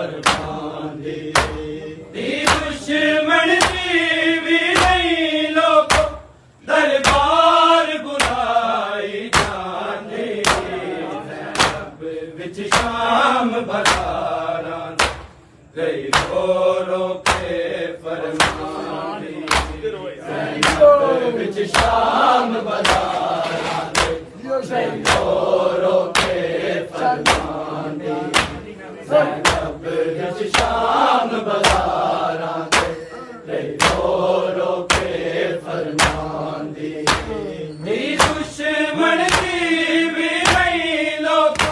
फरमांदी दी दुश्मन दी भी नहीं लोगो दरबार बुलाई जाने ज़ैनब विच शाम बाज़ारां गई रो रो के फरमांदी ज़ैनब विच शाम बाज़ारां गई रो रो के फरमांदी ज़ैनब विच शाम बाज़ारां गई रो रो के फरमांदी दी दुश्मन दी भी नहीं लोगो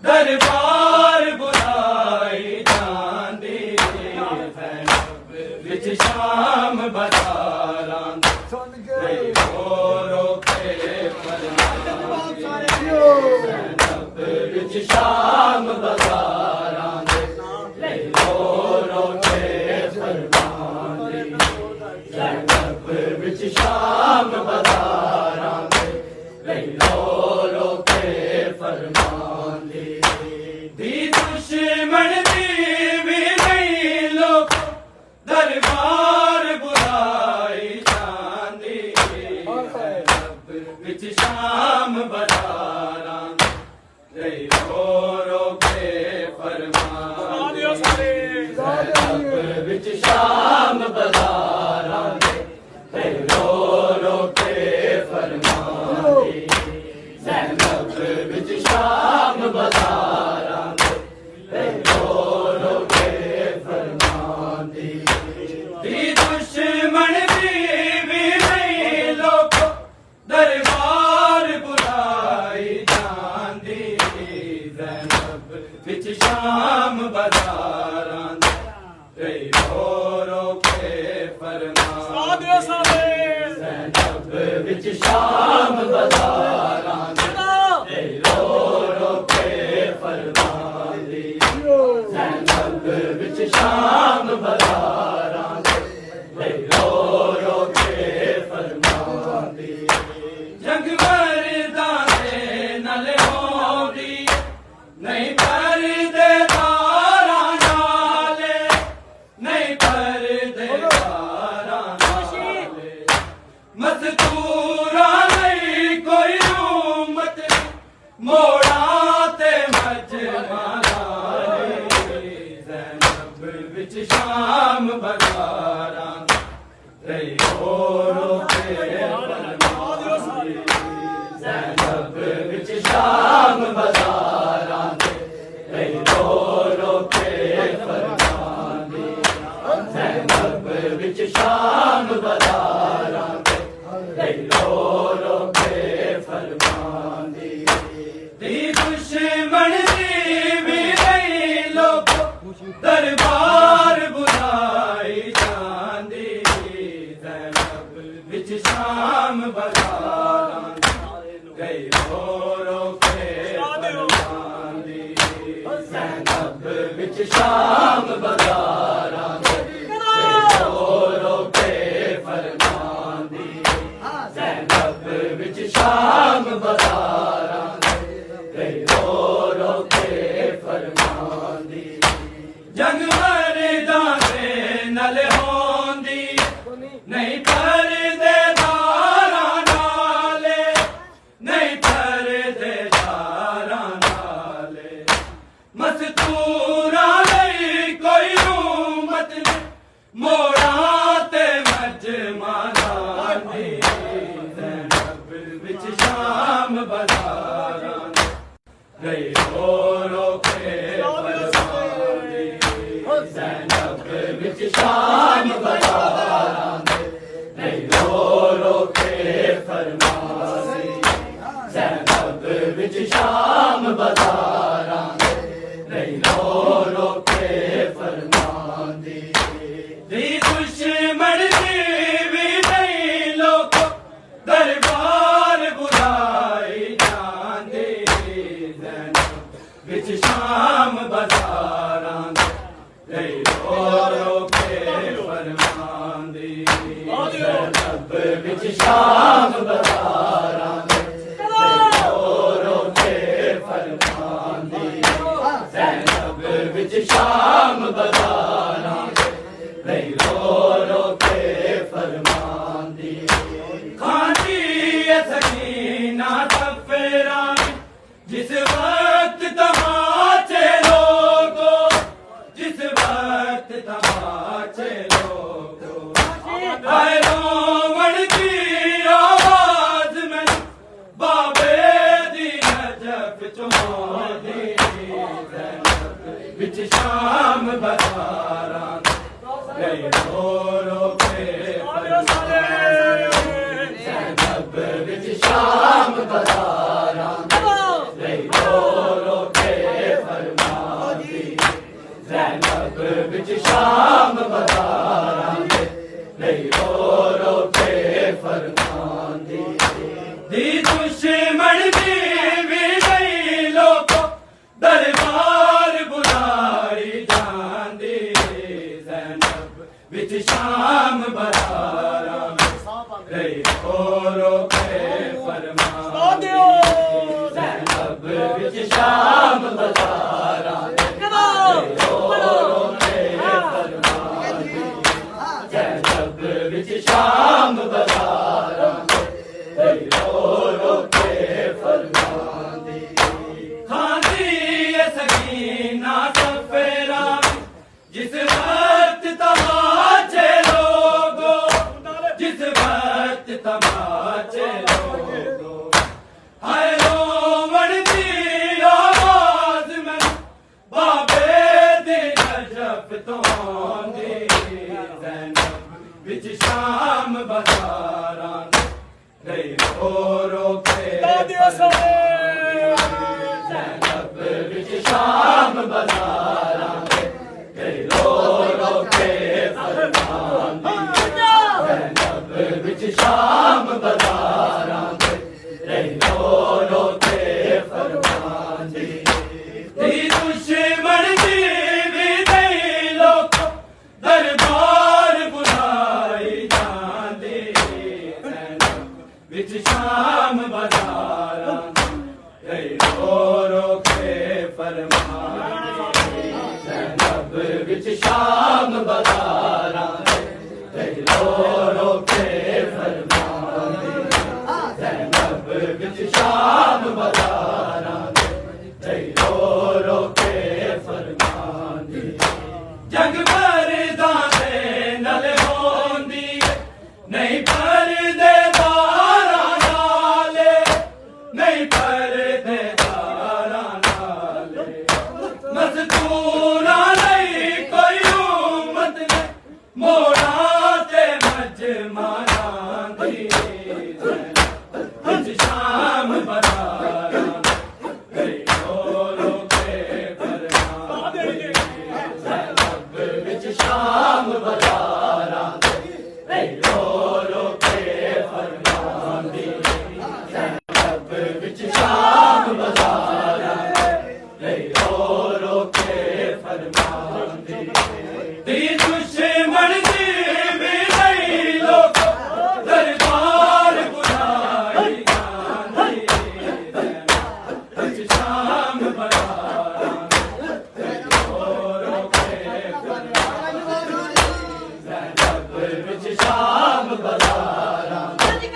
दरबार बुलाई जांदी ज़ैनब विच शाम बाज़ारां गई रो रो के फरमांदी ज़ैनब विच शाम बाज़ारां गई रो रो के फरमांदी ज़ैनब विच शाम बाज़ारां गई रो रो के फरमांदी दी दुश्मन दी भी नहीं लोगो दरबार बुलाई जांदी ज़ैनब विच शाम बाज़ारां गई रो रो के फरमांदी ज़ैनब विच शाम बाज़ारां गई रो रो के फरमांदी ज़ैनब विच शाम बाज़ारां गई रो रो के फरमांदी दी दुश्मन दी भी नहीं लोगो दरबार बुलाई जांदी ज़ैनब विच शाम बाज़ारां गई रो रो के फरमांदी ज़ैनब विच शाम बाज़ारां गई रो रो के फरमांदी ज़ैनब विच शाम बाज़ारां गई रो रो के फरमांदी जंग मर्दां दे नाल होंदी नहीं परदेदारां नाले नहीं परदेदारां नाले मज़दूरां नहीं कोई उम्मत मोड़ा ते मजमा नाले ज़ैनब विच शाम बाज़ारां गई रो रो के फरमांदी ज़ैनब विच शाम बाज़ारां गई रो रो के फरमांदी ज़ैनब विच शाम बाज़ारां गई रो रो के फरमांदी दी दुश्मन दी भी नहीं लोगो दरबार बुलाई जांदी ज़ैनब विच शाम बाज़ारां गई रो रो के फरमांदी ज़ैनब विच शाम बाज़ारां गई रो रो के फरमांदी ज़ैनब विच शाम बाज़ारां गई रो रो के फरमांदी जंग मर्दां दे नाल होंदी नहीं परदेदारां नाले नहीं परदेदारां नाले मज़दूरां नहीं कोई उम्मत मोड़ा ते मजमा नाले ज़ैनब विच शाम बाज़ारां गई रो रो के फरमांदी ज़ैनब विच शाम बाज़ारां गई रो रो के फरमांदी ज़ैनब विच शाम बाज़ारां गई रो रो के फरमांदी दी दुश्मन दी भी नहीं लोगो दरबार बुलाई जांदी ज़ैनब विच शाम बाज़ारां गई रो रो के फरमांदी ज़ैनब विच शाम बाज़ारां रो रो के फरमांदी ज़ैनब विच शाम विच शाम बसारा गई रो रो के ज़ैनब विच शाम बसारा गई रो रो के फरमांदी ज़ैनब विच शाम बसारा गई रो रो के फरमांदी दी दुश्मन दी भी गई लोको दरबार बुलाई जांदी ज़ैनब विच शाम बसारा गई रो रो के फरमांदी ज़ैनब विच शाम बसारा गई रो रो के फरमांदी ज़ैनब विच शाम बसारा गई रो रो के फरमांदी खांदी ये सकीना सफेरा जिस वक्त तमाचे लोगो जिस वक्त तमाचे लोगो हाय रोवण दी आवाज में बाबे दी नजफ तो आंदी ज़ैनब विच शाम बसारा गई रो रो के ज़ैनब विच शाम बसारा गई रो रो के फरमांदी ज़ैनब विच शाम बसारा गई रो रो के फरमांदी दी दुश्मन दी भी गई लोको दरबार बुलाई जांदी ज़ैनब विच शाम बसारा गई रो रो के फरमांदी ज़ैनब विच शाम बसारा गई रो रो के फरमांदी ज़ैनब विच शाम बसारा गई रो रो के फरमांदी जग मर्दा दे नल होंदी नहीं पर्दे दारा नाले नहीं पर्दे दारा नाले मज़दूरा नहीं कोई उम्मत ने मोड़ा ते मजमाना दी विच शाम बसारा गई रो रो के फरमांदी ज़ैनब विच शाम बसारा गई रो रो के फरमांदी ज़ैनब विच शाम बसारा गई रो रो के फरमांदी दी दुश्मन दी भी गई लोको दरबार बुलाई जांदी ज़ैनब विच शाम बसारा गई रो रो के फरमांदी ज़ैनब विच शाम बसारा गई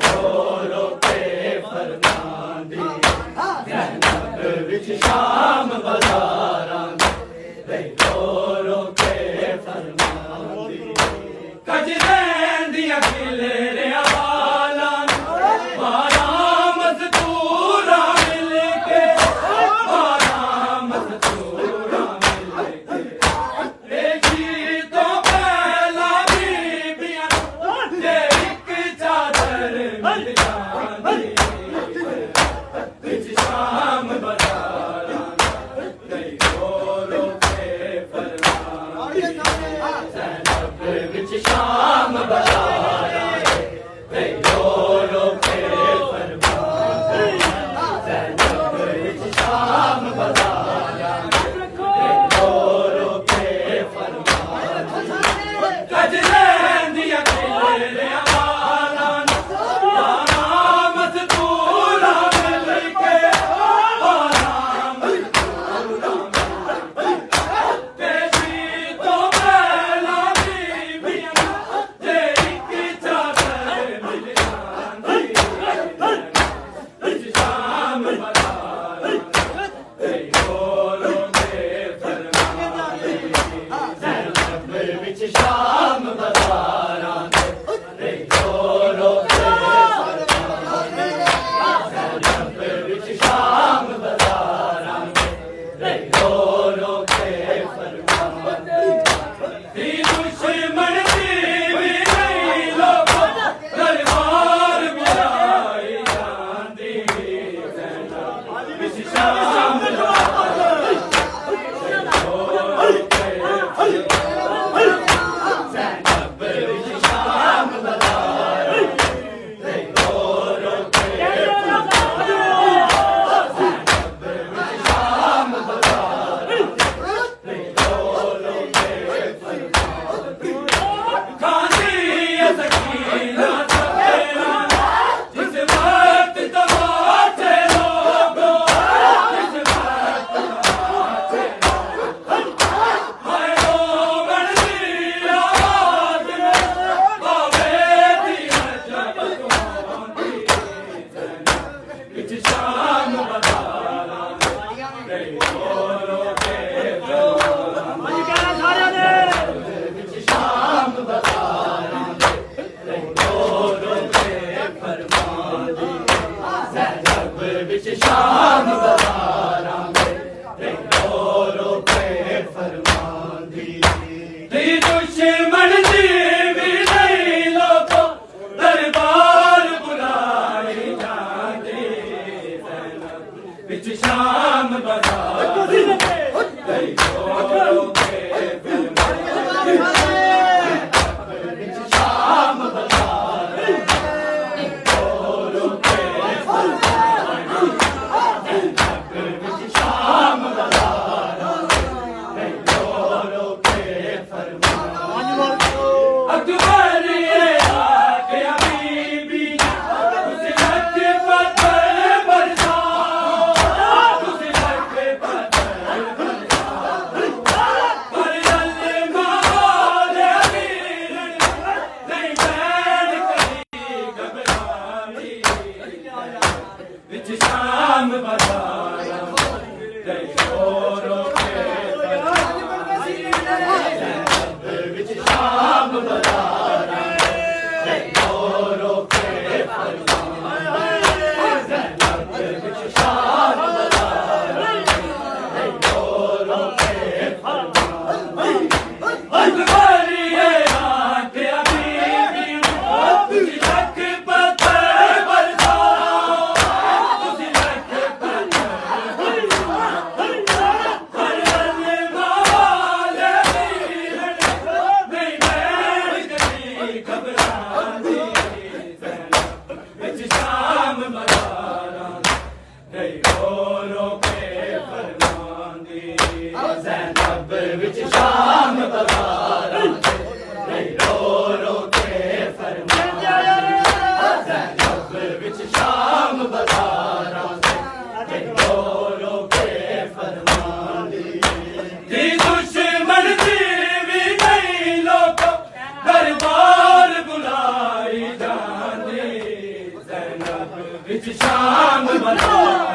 रो रो के फरमांदी ज़ैनब विच शाम बसारा गई रो रो के फरमांदी कजरें दियां खिलरियां वालां मारा मज़दूरा मिल के मारा मज़दूरा मिल के देखी तो पहला बीबियां जे एक चादर मिल जांदी विच शाम बसारा गई रो रो के फरमांदी ज़ैनब विच शाम बसारा गई रो रो के फरमांदी ज़ैनब विच शाम बसारा गई रो रो के फरमांदी कजरें दियां खिलरियां वालां मारा मज़दूरा मिल के मारा मज़दूरा मिल के रो के फरमांदी दी दुश्मन दी भी नहीं लोगो दरबार बुलाई जांदी विच शाम शाम बहारां दे रो के फरमांदी दी दुश्मन दी भी नहीं लोगो दरबार बुलाई जांदी विच शाम बहारां दे रो के विच शाम बहारां दे रो के विच शाम बहारां दे रो के विच शाम बहारां दे रो के अकबरिए आके बीबी तुझी लख पत्थर बरसा विच शाम बहारां दे रो के फरमांदी ज़ैनब विच शाम बहारां दे रो के फरमांदी दी दुश्मन दी भी नहीं लोगो दरबार बुलाई जांदी ज़ैनब विच शाम बहारां